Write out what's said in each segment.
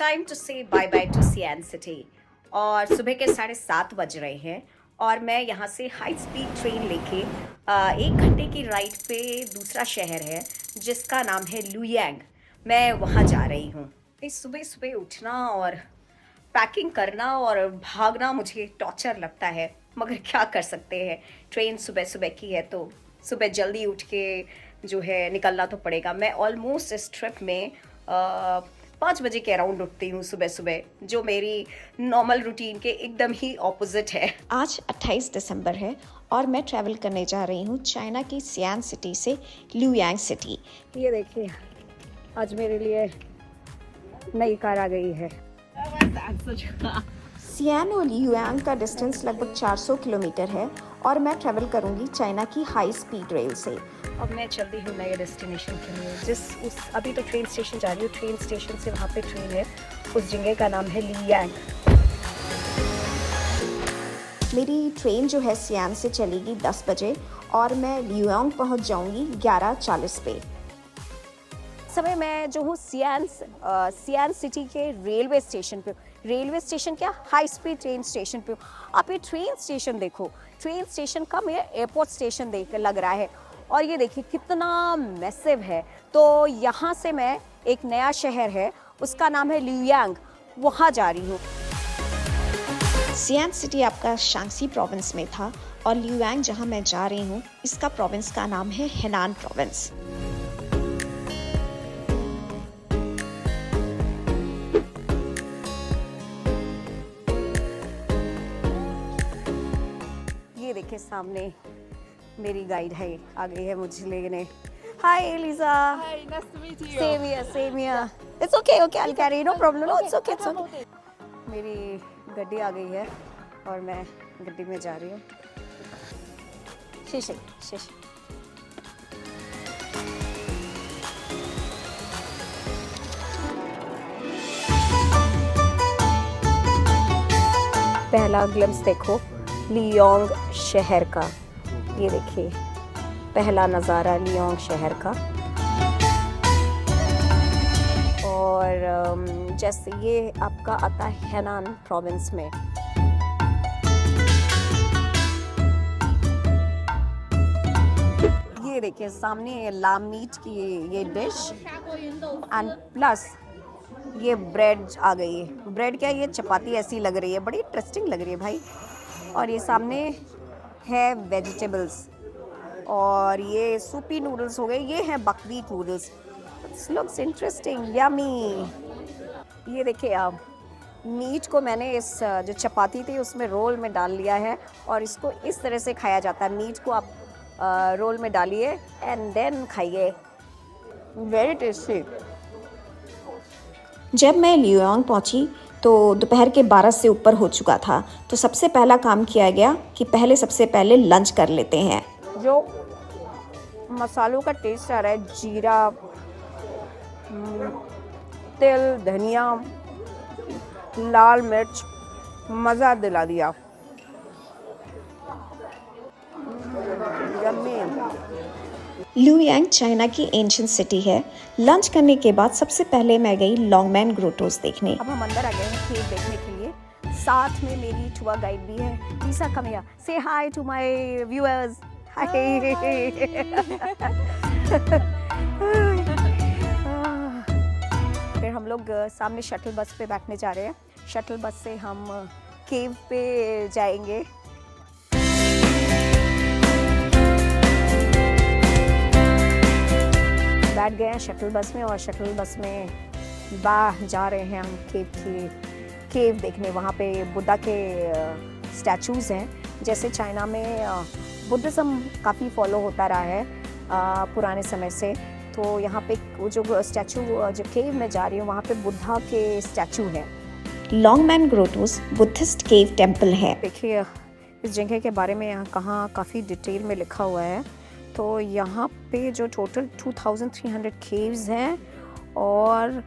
Time to से bye by two सियान city. और सुबह के 7:30 बज रहे हैं और मैं यहाँ से हाई स्पीड ट्रेन लेके 1 घंटे की राइड पे दूसरा शहर है जिसका नाम है लुयांग। मैं वहाँ जा रही हूँ। इस सुबह सुबह उठना और पैकिंग करना और भागना मुझे टॉर्चर लगता है, मगर क्या कर सकते हैं। ट्रेन सुबह सुबह की है तो सुबह जल्दी उठ के जो है निकलना तो पड़ेगा। मैं ऑलमोस्ट इस ट्रिप में 5 बजे के अराउंड उठती हूँ सुबह सुबह, जो मेरी नॉर्मल रूटीन के एकदम ही ऑपोजिट है। आज 28 दिसंबर है और मैं ट्रैवल करने जा रही हूँ चाइना की सियान सिटी से लुयांग सिटी। ये देखिए, आज मेरे लिए नई कार आ गई है। सियान और लुयांग का डिस्टेंस लगभग 400 किलोमीटर है और मैं ट्रैवल करूँगी चाइना की हाई स्पीड रेल से। अब मैं चल रही हूँ नए डेस्टिनेशन के लिए। अभी तो ट्रेन स्टेशन जा रही हूँ। ट्रेन स्टेशन से वहाँ पे ट्रेन है, उस जगह का नाम है लियांग। मेरी ट्रेन जो है सियान से चलेगी 10 बजे और मैं लुयांग पहुँच जाऊँगी 11:40 पे। समय मैं जो हूँ सियान सिटी के रेलवे स्टेशन पे। रेलवे स्टेशन क्या, हाई स्पीड ट्रेन स्टेशन पे। आप ये ट्रेन स्टेशन देखो, ट्रेन स्टेशन का मेरा एयरपोर्ट स्टेशन देख लग रहा है। और ये देखिए कितना मैसिव है। तो यहाँ से मैं एक नया शहर है, उसका नाम है लुयांग, वहाँ जा रही हूँ। सियान सिटी आपका शांक्सी प्रोविंस में था और लुयांग जहाँ मैं जा रही हूँ इसका प्रोविंस का नाम है हेनान प्रोविंस। ये देखिए सामने मेरी गाइड है, आ गई है मुझे लेने। Hi Eliza. Hi, nice to meet you. Same here, same here. It's okay, okay, I will carry, no problem, no it's okay, it's okay. मेरी गड्डी आ गई है और मैं गड्डी में जा रही हूँ। शीशे शीशे। पहला ग्लिम्स देखो लियांग शहर का। ये देखिए पहला नज़ारा लियांग शहर का। और जैसे ये आपका आता है हेनान प्रोविंस में। ये देखिए सामने लाम मीट की ये डिश एंड प्लस ये ब्रेड आ गई है। ब्रेड क्या, ये चपाती ऐसी लग रही है, बड़ी इंटरेस्टिंग लग रही है भाई। और ये सामने है वेजिटेबल्स और ये सूपी नूडल्स हो गए। ये हैं buckwheat noodles, looks interesting, yummy. ये देखिए आप, मीट को मैंने इस जो चपाती थी उसमें रोल में डाल लिया है और इसको इस तरह से खाया जाता है। मीट को आप रोल में डालिए एंड देन खाइए, वेरी टेस्टी। जब मैं लुयांग पहुंची तो दोपहर के 12 से ऊपर हो चुका था, तो सबसे पहला काम किया गया कि सबसे पहले लंच कर लेते हैं। जो मसालों का टेस्ट आ रहा है, जीरा, तिल, धनिया, लाल मिर्च, मज़ा दिला दिया। यम्मी। लुयांग चाइना की एंशिएंट सिटी है। लंच करने के बाद सबसे पहले मैं गई लॉन्गमैन ग्रोटोस देखने। अब हम अंदर आ गए हैं केव देखने के लिए। साथ में मेरी टूर गाइड भी है, लीसा। कम हियर, से हाय टू माय व्यूअर्स। हाय। फिर हम लोग सामने शटल बस पे बैठने जा रहे हैं। शटल बस से हम केव पे जाएंगे। बैठ गए हैं शटल बस में और शटल बस में जा रहे हैं हम केव देखने। वहाँ पे बुद्धा के स्टैचूज़ हैं। जैसे चाइना में बुद्धिज़्म काफ़ी फॉलो होता रहा है पुराने समय से, तो यहाँ पे वो जो स्टैचू, जो केव में जा रही हूँ वहाँ पे बुद्धा के स्टैचू हैं। लॉन्गमैन ग्रोटोस बुद्धिस्ट केव टेम्पल है। देखिए इस जगह के बारे में यहाँ कहाँ काफ़ी डिटेल में लिखा हुआ है। तो यहाँ पे जो टोटल 2300 केव्स हैं और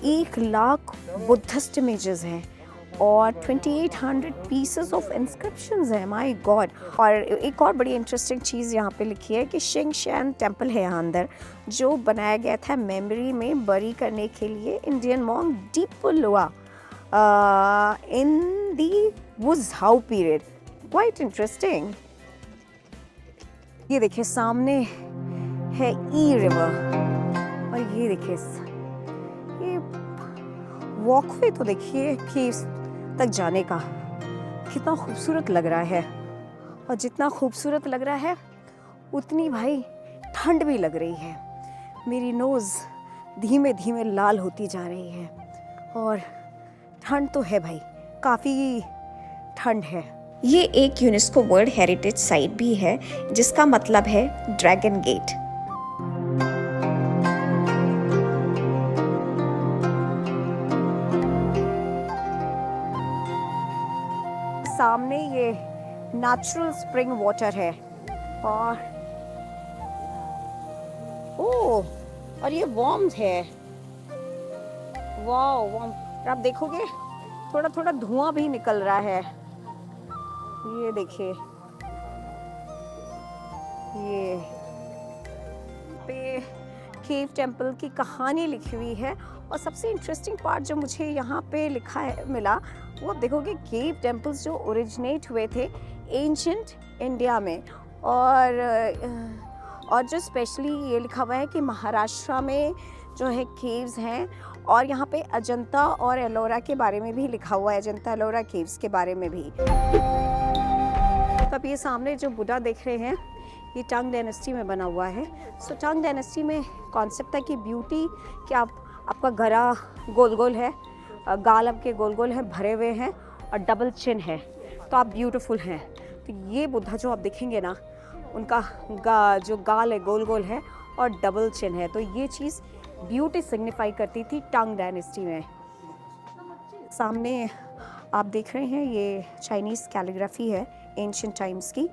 1 लाख बुद्धिस्ट इमेजेस हैं और 2800 पीसेस ऑफ इंस्क्रिप्शंस हैं, माय गॉड। और एक और बड़ी इंटरेस्टिंग चीज़ यहाँ पे लिखी है कि शिंगशैन टेम्पल है यहाँ अंदर, जो बनाया गया था मेमोरी में बरी करने के लिए इंडियन मॉन्क डीपू लोआ इन दी वुज़हाओ पीरियड। Quite interesting. ये देखिए सामने है ई रिवर, और ये देखिए ये वॉकवे तो देखिए केव्स तक जाने का कितना खूबसूरत लग रहा है। और जितना खूबसूरत लग रहा है उतनी भाई ठंड भी लग रही है। मेरी नोज़ धीमे धीमे लाल होती जा रही है, और ठंड तो है भाई, काफ़ी ठंड है। ये एक यूनेस्को वर्ल्ड हेरिटेज साइट भी है, जिसका मतलब है ड्रैगन गेट। सामने ये नेचुरल स्प्रिंग वाटर है, और और ये वार्म है। Wow warm. आप देखोगे थोड़ा थोड़ा धुआं भी निकल रहा है। ये देखिए, ये पे केव टेम्पल की कहानी लिखी हुई है। और सबसे इंटरेस्टिंग पार्ट जो मुझे यहाँ पे लिखा है मिला, वो देखोगे केव टेम्पल्स जो ओरिजिनेट हुए थे एंशिएंट इंडिया में, और जो स्पेशली ये लिखा हुआ है कि महाराष्ट्र में जो है केव्स हैं, और यहाँ पे अजंता और एलोरा के बारे में भी लिखा हुआ है, अजंता एलोरा केव्स के बारे में भी। तब ये सामने जो बुद्धा देख रहे हैं, ये टंग डायनेस्टी में बना हुआ है। सो टंग डायनेस्टी में कॉन्सेप्ट है कि ब्यूटी, कि आपका गला गोल गोल है, गाल आपके गोल गोल हैं, भरे हुए हैं, और डबल चिन है, तो आप ब्यूटीफुल हैं। तो ये बुद्धा जो आप देखेंगे ना, उनका जो गाल है गोल गोल है और डबल चिन है, तो ये चीज़ ब्यूटी सिग्निफाई करती थी टंग डायनेस्टी में। सामने आप देख रहे हैं ये चाइनीज़ कैलीग्राफी है एंशिएंट टाइम्स की,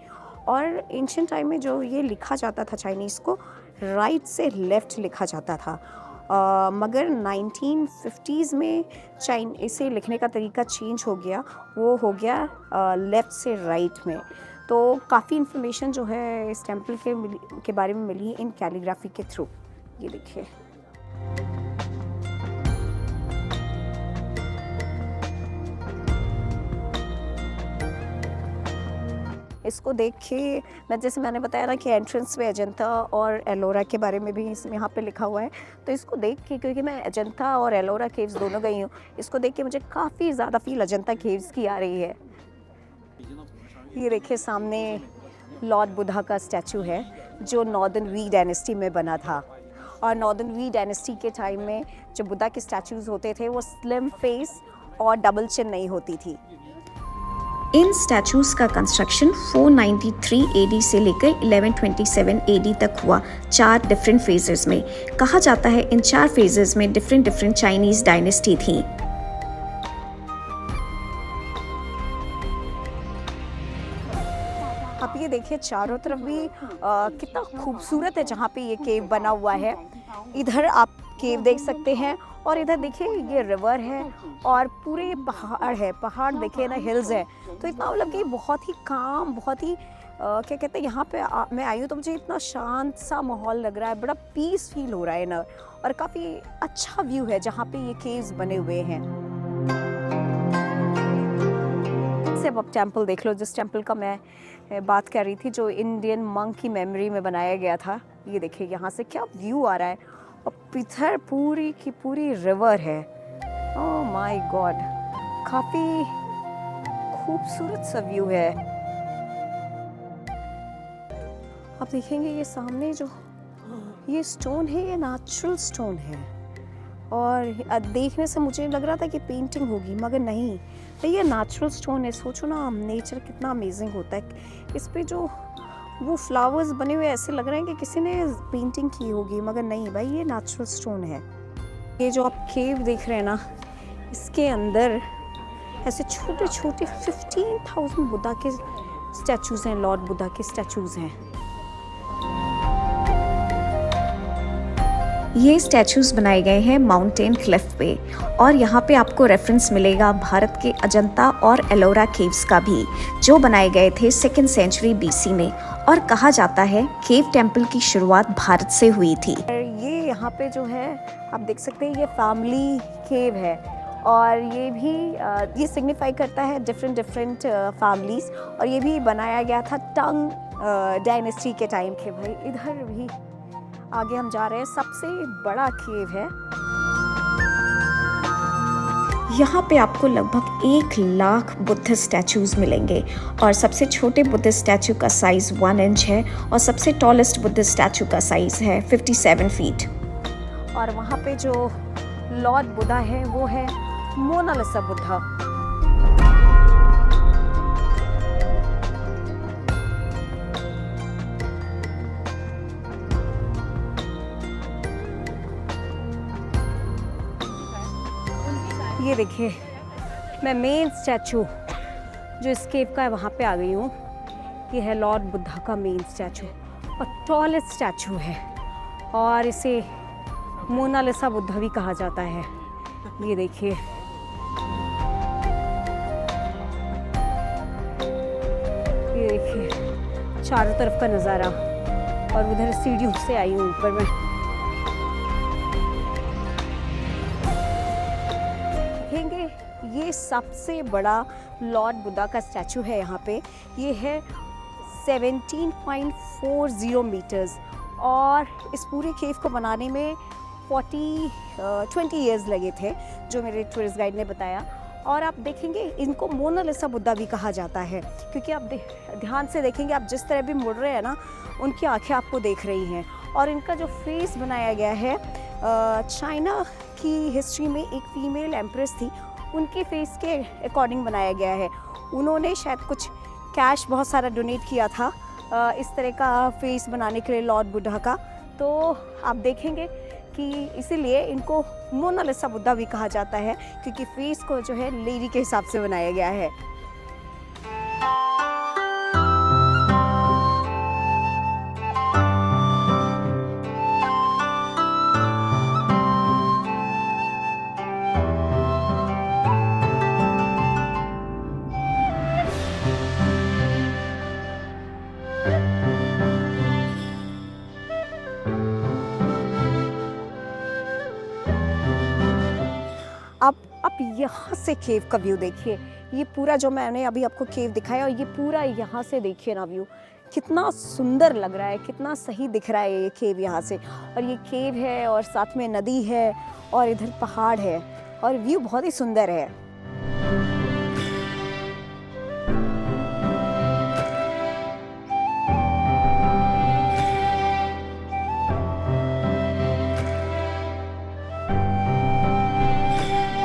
और एंशिएंट टाइम में जो ये लिखा जाता था चाइनीज़ को, राइट से लेफ़्ट लिखा जाता था। मगर 1950s में इसे लिखने का तरीका चेंज हो गया, वो हो गया लेफ़्ट से राइट में। तो काफ़ी इन्फॉर्मेशन जो है इस टेम्पल के बारे में मिली इन कैलीग्राफी के थ्रू। ये देखिए, इसको देख के जैसे मैंने बताया ना कि एंट्रेंस में अजंता और एलोरा के बारे में भी इसमें यहाँ पे लिखा हुआ है, तो इसको देख के, क्योंकि मैं अजंता और एलोरा केव्स दोनों गई हूँ, इसको देख के मुझे काफ़ी ज़्यादा फील अजंता केव्स की आ रही है। ये देखिए सामने लॉर्ड बुद्धा का स्टैचू है, जो नॉर्दर्न वी डायनेस्टी में बना था। और नॉर्दर्न वी डायनेस्टी के टाइम में जो बुद्धा के स्टैचूज़ होते थे, वो स्लिम फेस और डबल चिन नहीं होती थी। इन स्टैचूज़ का कंस्ट्रक्शन 493 AD से लेकर 1127 AD तक हुआ, 4 डिफरेंट फेजेस में। कहा जाता है इन 4 फेजेस में डिफरेंट चाइनीज़ डायनेस्टी थी। आप ये देखिए चारों तरफ भी कितना खूबसूरत है जहाँ पे ये केव बना हुआ है। इधर आप केव देख सकते हैं, और इधर देखिए ये रिवर है, और पूरे पहाड़ है, पहाड़ देखिए ना, हिल्स है। तो इतना मतलब कि बहुत ही काम, बहुत ही क्या कहते हैं, यहाँ पे मैं आई हूँ तो मुझे इतना शांत सा माहौल लग रहा है, बड़ा पीस फील हो रहा है ना, और काफ़ी अच्छा व्यू है जहाँ पे ये केव्स बने हुए हैं। अब आप टेम्पल देख लो, जिस टेम्पल का मैं बात कर रही थी, जो इंडियन मंक की मेमोरी में बनाया गया था। ये देखिए यहाँ से क्या व्यू आ रहा है, और इधर पूरी की पूरी रिवर है। ओह माय गॉड, काफ़ी खूबसूरत सा व्यू है। आप देखेंगे ये सामने जो ये स्टोन है, ये नेचुरल स्टोन है, और देखने से मुझे लग रहा था कि पेंटिंग होगी, मगर नहीं, तो ये नेचुरल स्टोन है। सोचो ना, नेचर कितना अमेजिंग होता है। इस पे जो वो फ्लावर्स बने हुए ऐसे लग रहे हैं कि किसी ने पेंटिंग की होगी, मगर नहीं भाई, ये नेचुरल स्टोन है। ये जो आप केव देख रहे हैं ना, इसके अंदर ऐसे छोटे छोटे 15,000 बुद्धा के स्टैचूज़ हैं, लॉर्ड बुद्धा के स्टैचूज़ हैं। ये स्टैचूज़ बनाए गए हैं माउंटेन क्लिफ पे और यहाँ पे आपको रेफरेंस मिलेगा भारत के अजंता और एलोरा केव्स का भी, जो बनाए गए थे 2nd सेंचुरी BC में। और कहा जाता है केव टेम्पल की शुरुआत भारत से हुई थी। ये यहाँ पे जो है आप देख सकते हैं, ये फैमिली केव है और ये भी ये सिग्निफाई करता है डिफरेंट फैमिलीज। और ये भी बनाया गया था टंग डायनेस्टी के टाइम के। भाई इधर भी आगे हम जा रहे हैं, सबसे बड़ा केव है। यहाँ पे आपको लगभग 1 लाख बुद्धिस्ट स्टैचूज मिलेंगे और सबसे छोटे बुद्धिस्ट स्टैचू का साइज 1 इंच है और सबसे टॉलेस्ट बुद्धिस्ट स्टैचू का साइज है 57 फीट। और वहाँ पे जो लॉर्ड बुद्धा है वो है मोनालिसा बुद्धा। ये देखिए, मैं मेन स्टैचू जो इस केव का है वहाँ पे आ गई हूँ। ये है लॉर्ड बुद्धा का मेन स्टैचू और टॉलेस्ट स्टैचू है और इसे मोनालिसा बुद्धा भी कहा जाता है। ये देखिए, ये देखिए चारों तरफ का नज़ारा। और उधर सीढ़ियों से आई हूँ ऊपर मैं। देखेंगे ये सबसे बड़ा लॉर्ड बुद्धा का स्टैचू है यहाँ पे। ये है 17.40 मीटर्स और इस पूरे केव को बनाने में 20 इयर्स लगे थे, जो मेरे टूरिस्ट गाइड ने बताया। और आप देखेंगे इनको मोनालिसा बुद्धा भी कहा जाता है, क्योंकि आप ध्यान से देखेंगे, आप जिस तरह भी मुड़ रहे हैं ना, उनकी आंखें आपको देख रही हैं। और इनका जो फेस बनाया गया है, चाइना की हिस्ट्री में एक फीमेल एम्प्रेस थी, उनके फेस के अकॉर्डिंग बनाया गया है। उन्होंने शायद कुछ कैश बहुत सारा डोनेट किया था इस तरह का फेस बनाने के लिए लॉर्ड बुद्धा का। तो आप देखेंगे कि इसीलिए इनको मोनालिसा बुद्धा भी कहा जाता है, क्योंकि फेस को जो है लेडी के हिसाब से बनाया गया है। आप यहाँ से केव का व्यू देखिए। ये पूरा जो मैंने अभी आपको केव दिखाया, और ये पूरा यहाँ से देखिए ना व्यू, कितना सुंदर लग रहा है, कितना सही दिख रहा है ये केव यहाँ से। और ये केव है और साथ में नदी है और इधर पहाड़ है और व्यू बहुत ही सुंदर है।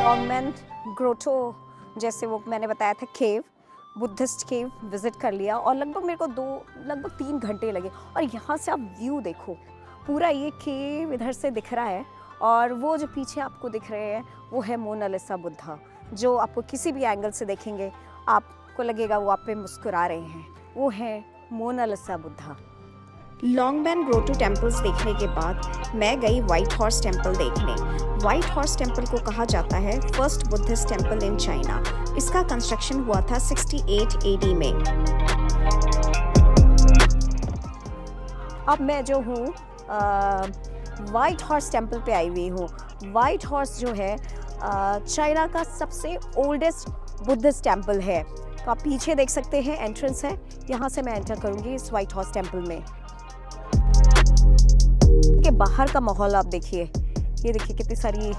लॉन्गमैन ग्रोटो, जैसे वो मैंने बताया था केव, बुद्धिस्ट केव विजिट कर लिया और लगभग मेरे को लगभग 3 घंटे लगे। और यहाँ से आप व्यू देखो, पूरा ये केव इधर से दिख रहा है और वो जो पीछे आपको दिख रहे हैं वो है मोनालिसा बुद्धा, जो आपको किसी भी एंगल से देखेंगे आपको लगेगा वो आप पे मुस्कुरा रहे हैं। वो है Mona Lisa Buddha. Longmen grotto temples देखने के बाद मैं गई व्हाइट हॉर्स टेम्पल देखने। व्हाइट हॉर्स टेम्पल को कहा जाता है first Buddhist temple in China. इसका कंस्ट्रक्शन हुआ था 68 AD में। अब मैं जो हूँ व्हाइट हॉर्स टेम्पल पे आई हुई हूँ। व्हाइट हॉर्स जो है चाइना का सबसे ओल्डेस्ट बुद्धिस्ट टेम्पल है। तो आप पीछे देख सकते हैं, एंट्रेंस है, यहाँ से मैं एंटर करूँगी इस व्हाइट हॉर्स टेम्पल में। के बाहर का माहौल आप देखिए, ये देखिए कितनी सारी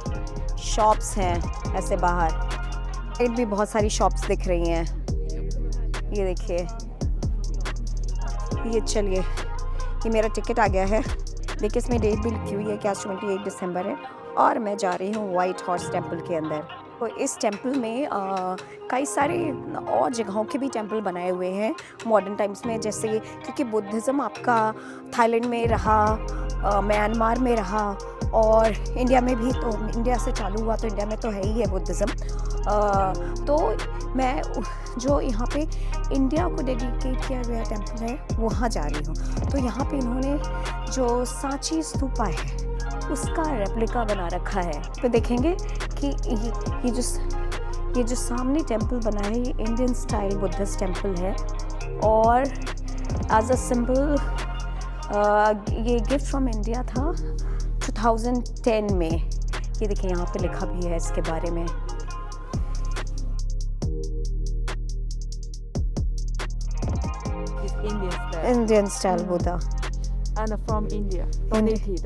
शॉप्स हैं ऐसे बाहर, साइड भी बहुत सारी शॉप्स दिख रही हैं। ये देखिए, ये चलिए, ये मेरा टिकट आ गया है। देखिए इसमें डेट भी लिखी हुई है कि आज 28 दिसंबर है और मैं जा रही हूँ व्हाइट हॉर्स टेम्पल के अंदर। तो इस टेम्पल में कई सारे और जगहों के भी टेम्पल बनाए हुए हैं मॉडर्न टाइम्स में, जैसे क्योंकि बुद्धिज़्म आपका थाईलैंड में रहा, म्यांमार में रहा और इंडिया में भी, तो इंडिया से चालू हुआ तो इंडिया में तो है ही है बुद्धिज़्म। तो मैं जो यहाँ पे इंडिया को डेडिकेट किया गया टेम्पल है वहाँ जा रही हूँ। तो यहाँ पे इन्होंने जो सांची स्तूपा है उसका रेप्लिका बना रखा है। तो देखेंगे कि ये जो सामने टेम्पल बना है ये इंडियन स्टाइल बुद्धिस्ट टेम्पल है और एज अ सिंबल ये गिफ्ट फ्रॉम इंडिया था 2010 में। ये देखिए यहाँ पे लिखा भी है इसके बारे में। Indian style. Buddha. And from India. Donated.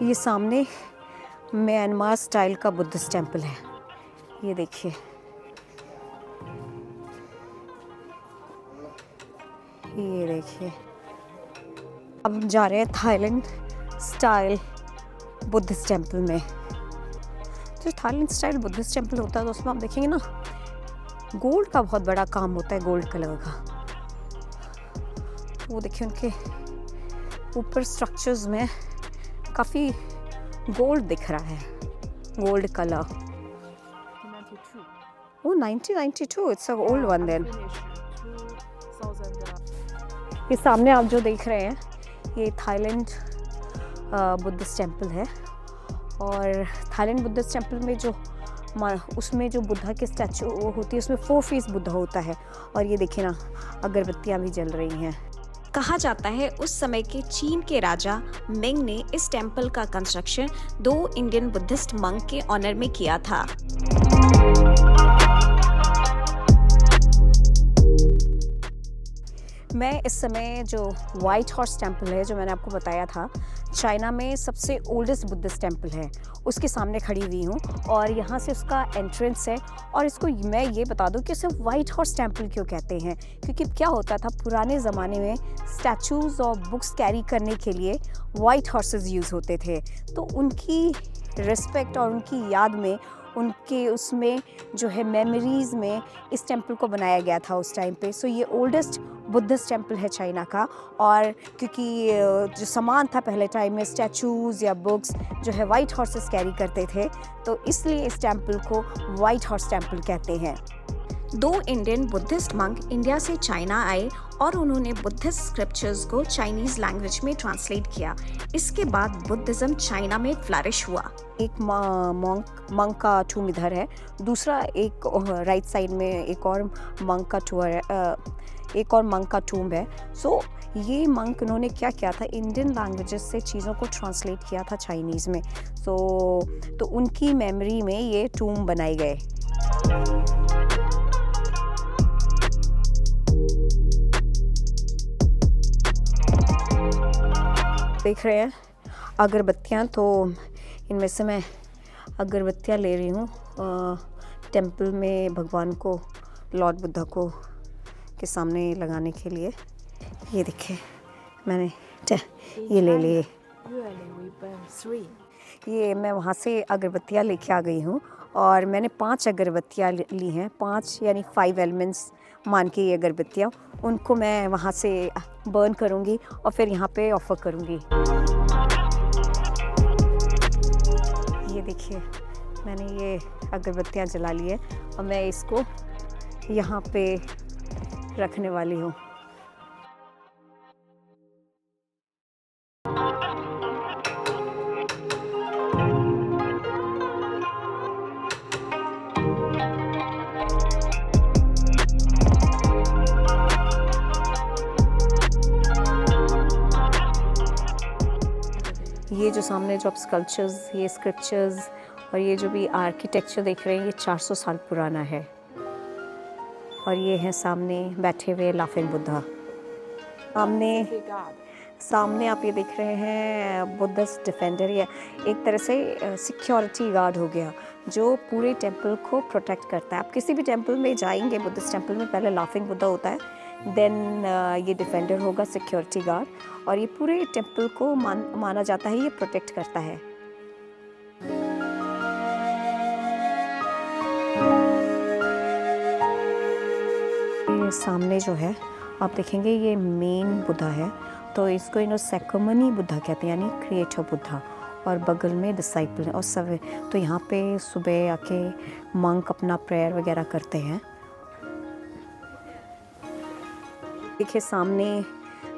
ये सामने म्यांमार स्टाइल का बुद्धिस्ट टेम्पल है। ये देखिए, ये देखिए। अब हम जा रहे हैं थाईलैंड स्टाइल बुद्धिस्ट टेम्पल में। जो थाईलैंड स्टाइल बुद्धिस्ट टेम्पल होता है तो उसमें आप देखेंगे ना गोल्ड का बहुत बड़ा काम होता है, गोल्ड कलर का। वो देखिए उनके ऊपर स्ट्रक्चर्स में काफ़ी गोल्ड दिख रहा है, गोल्ड कलर। 92. वो 1992, it's a old one then. Finished 2000. ये सामने आप जो देख रहे हैं ये थाईलैंड बुद्धिस्ट टेम्पल है और थाईलैंड बुद्धिस्ट टेम्पल में जो उसमें जो बुद्धा के स्टैचू होती है उसमें 4 फेस बुद्धा होता है। और ये देखिए ना अगरबत्तियाँ भी जल रही हैं। कहा जाता है उस समय के चीन के राजा मिंग ने इस टेम्पल का कंस्ट्रक्शन 2 इंडियन बुद्धिस्ट मंक के ऑनर में किया था। मैं इस समय जो वाइट हॉर्स टेम्पल है जो मैंने आपको बताया था चाइना में सबसे ओल्डेस्ट बुद्धिस्ट टेम्पल है, उसके सामने खड़ी हुई हूँ और यहाँ से उसका एंट्रेंस है। और इसको मैं ये बता दूँ कि उसे वाइट हॉर्स टेम्पल क्यों कहते हैं, क्योंकि क्या होता था पुराने ज़माने में स्टैचूज़ और बुक्स कैरी करने के लिए वाइट हॉर्सेस यूज़ होते थे। तो उनकी रिस्पेक्ट और उनकी याद में उनके उसमें जो है मेमोरीज़ में इस टेम्पल को बनाया गया था उस टाइम पे। सो ये ओल्डेस्ट बुद्धिस्ट टेम्पल है चाइना का। और क्योंकि जो सामान था पहले टाइम में स्टैचूज़ या बुक्स जो है वाइट हॉर्सेस कैरी करते थे, तो इसलिए इस टेम्पल को वाइट हॉर्स टेम्पल कहते हैं। 2 इंडियन बुद्धिस्ट मंक इंडिया से चाइना आए और उन्होंने बुद्धिस्ट स्क्रिप्चर्स को चाइनीज लैंग्वेज में ट्रांसलेट किया। इसके बाद बुद्धिज्म चाइना में फ्लरिश हुआ। एक मंक का टूम इधर है, दूसरा एक राइट साइड में एक और मंक का टूम है। सो ये मंक उन्होंने क्या किया था, इंडियन लैंग्वेजेस से चीज़ों को ट्रांसलेट किया था चाइनीज़ में। तो उनकी मेमोरी में ये टूम बनाए गए। देख रहे हैं अगरबत्तियाँ, तो इनमें से मैं अगरबत्तियाँ ले रही हूँ टेम्पल में भगवान को, लॉर्ड बुद्धा को के सामने लगाने के लिए। ये देखिए मैंने ये ले लिए। ये मैं वहाँ से अगरबत्तियाँ लेके आ गई हूँ और मैंने 5 अगरबत्तियाँ ली हैं, 5 यानी 5 एलिमेंट्स मान के ये अगरबत्तियाँ, उनको मैं वहाँ से बर्न करूँगी और फिर यहाँ पे ऑफ़र करूँगी। ये देखिए मैंने ये अगरबत्तियाँ जला ली है और मैं इसको यहाँ पे रखने वाली हूँ। ये जो सामने जो आप स्कल्पचर्स, ये स्क्रिप्चर्स और ये जो भी आर्किटेक्चर देख रहे हैं ये 400 साल पुराना है। और ये है सामने बैठे हुए लाफिंग बुद्धा। सामने आप ये देख रहे हैं बुद्धिस्ट डिफेंडर, या एक तरह से सिक्योरिटी गार्ड हो गया जो पूरे टेंपल को प्रोटेक्ट करता है। आप किसी भी टेंपल में जाएंगे बुद्धिस्ट टेंपल में, पहले लाफिंग बुद्धा होता है, देन ये डिफेंडर होगा, सिक्योरिटी गार्ड, और ये पूरे टेंपल को माना जाता है ये प्रोटेक्ट करता है। ये सामने जो है आप देखेंगे ये मेन बुद्धा है, तो इसको इन्हों सेकोमनी बुद्धा कहते हैं, यानी क्रिएटर बुद्धा, और बगल में डिसाइपल है। और सब तो यहाँ पे सुबह आके मंक अपना प्रेयर वगैरह करते हैं देखिए सामने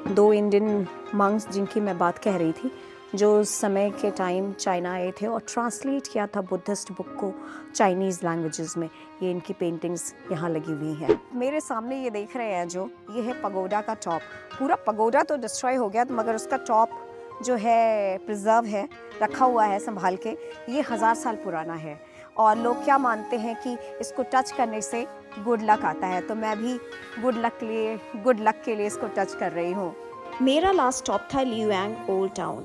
2 इंडियन मंक्स जिनकी मैं बात कह रही थी, जो उस समय के टाइम चाइना आए थे और ट्रांसलेट किया था बुद्धिस्ट बुक को चाइनीज़ लैंग्वेजेस में। ये इनकी पेंटिंग्स यहाँ लगी हुई हैं। मेरे सामने ये देख रहे हैं जो, ये है पगोडा का टॉप। पूरा पगोडा तो डिस्ट्रॉय हो गया मगर उसका टॉप जो है प्रिजर्व है, रखा हुआ है संभाल के। ये 1000 साल पुराना है और लोग क्या मानते हैं कि इसको टच करने से गुड लक आता है, तो मैं भी गुड लक के लिए इसको टच कर रही हूँ। मेरा लास्ट स्टॉप था लियुआंग ओल्ड टाउन।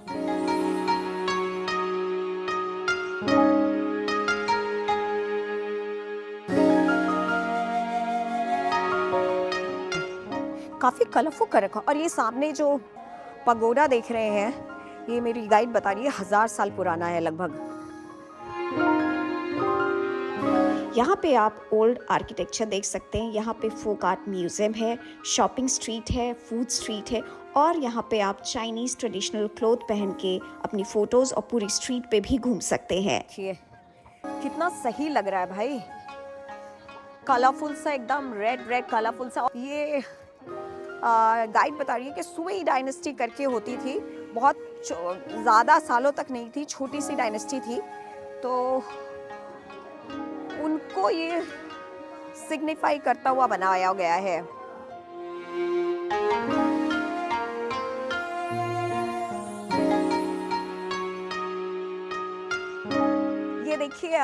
काफ़ी कलरफुल कर रखा, और ये सामने जो पगोडा देख रहे हैं, ये मेरी गाइड बता रही है 1000 साल पुराना है लगभग। यहाँ पे आप ओल्ड आर्किटेक्चर देख सकते हैं। यहाँ पे फोक आर्ट म्यूजियम है, शॉपिंग स्ट्रीट है, फूड स्ट्रीट है, और यहाँ पे आप चाइनीज़ ट्रेडिशनल क्लोथ पहन के अपनी फ़ोटोज़ और पूरी स्ट्रीट पे भी घूम सकते हैं। देखिए कितना सही लग रहा है भाई, कलरफुल सा, एकदम रेड कलरफुल सा। ये गाइड बता रही है कि सुई डायनेस्टी करके होती थी, बहुत ज़्यादा सालों तक नहीं थी, छोटी सी डायनेस्टी थी, तो उनको ये सिग्निफाई करता हुआ बनाया गया है। ये देखिए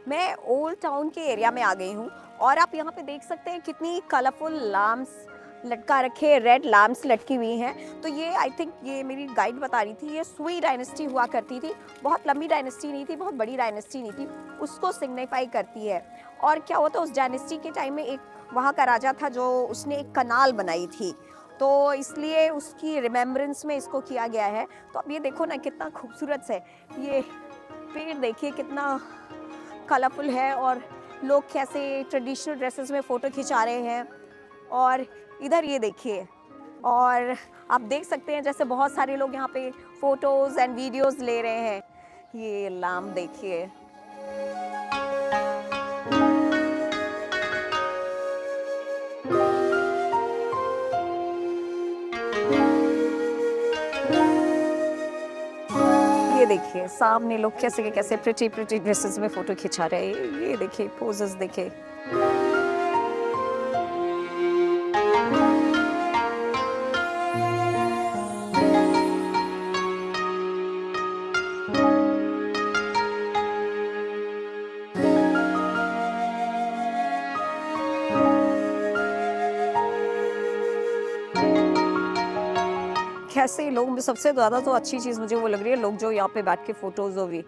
मैं ओल्ड टाउन के एरिया में आ गई हूँ और आप यहाँ पे देख सकते हैं कितनी कलरफुल लैम्प्स लटका रखे, रेड लैम्प्स लटकी हुई हैं। तो ये आई थिंक, ये मेरी गाइड बता रही थी, ये सुई डायनेस्टी हुआ करती थी। बहुत लंबी डायनेस्टी नहीं थी, बहुत बड़ी डायनेस्टी नहीं थी, उसको सिग्निफाई करती है। और क्या हुआ था उस डायनेस्टी के टाइम में, एक वहाँ का राजा था जो उसने एक कनाल बनाई थी, तो इसलिए उसकी रिमेम्बरेंस में इसको किया गया है। तो अब ये देखो ना कितना खूबसूरत है, ये पेड़ देखिए कितना कलरफुल है, और लोग कैसे ट्रेडिशनल ड्रेसेस में फ़ोटो खिंचा रहे हैं। और इधर ये देखिए, और आप देख सकते हैं जैसे बहुत सारे लोग यहाँ पे फ़ोटोज़ एंड वीडियोज़ ले रहे हैं। ये लैम्प देखिए, ये देखिए सामने लोग कैसे के कैसे प्रिटी ड्रेसेस में फ़ोटो खिंचा रहे हैं। ये देखिए पोजेस देखिए। कैसे लोग, सबसे ज़्यादा तो अच्छी चीज़ मुझे वो लग रही है, लोग जो यहाँ पे बैठ के फ़ोटोज़ भी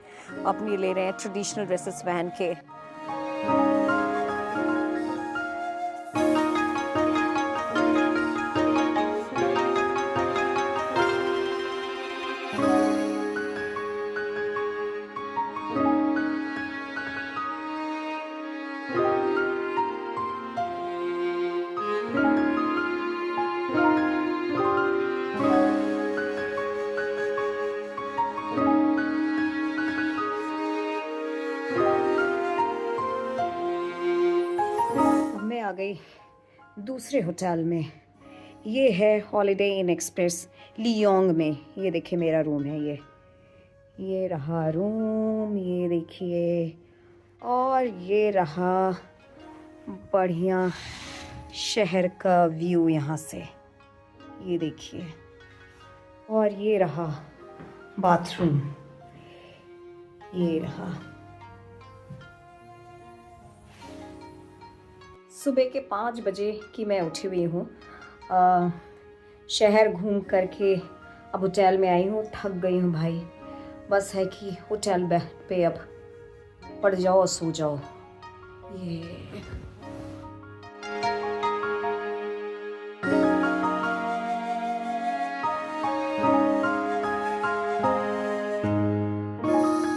अपनी ले रहे हैं ट्रेडिशनल ड्रेसेस पहन के। आ गई दूसरे होटल में। ये है हॉलिडे इन एक्सप्रेस लियोंग में। ये देखिए मेरा रूम है, ये रहा रूम, ये देखिए, और ये रहा बढ़िया शहर का व्यू यहाँ से, ये देखिए। और ये रहा बाथरूम, ये रहा। सुबह के 5 बजे की मैं उठी हुई हूँ। शहर घूम करके अब होटल में आई हूँ। थक गई हूँ भाई, बस है कि होटल पे अब पड़ जाओ और सो जाओ। ये